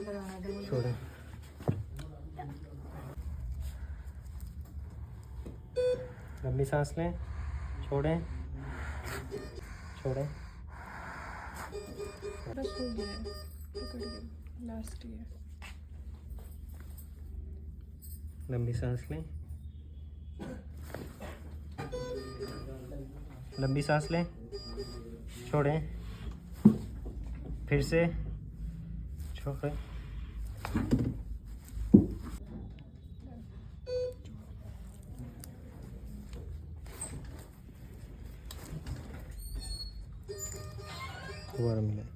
छोड़ें। लंबी सांस लें, छोड़ें, छोड़ें। बस हो गया है, पकड़ गया, लास्ट ही है। लंबी सांस लें, लंबी सांस लें, छोड़ें, फिर से छोड़ें। दोबारा मिलाएं।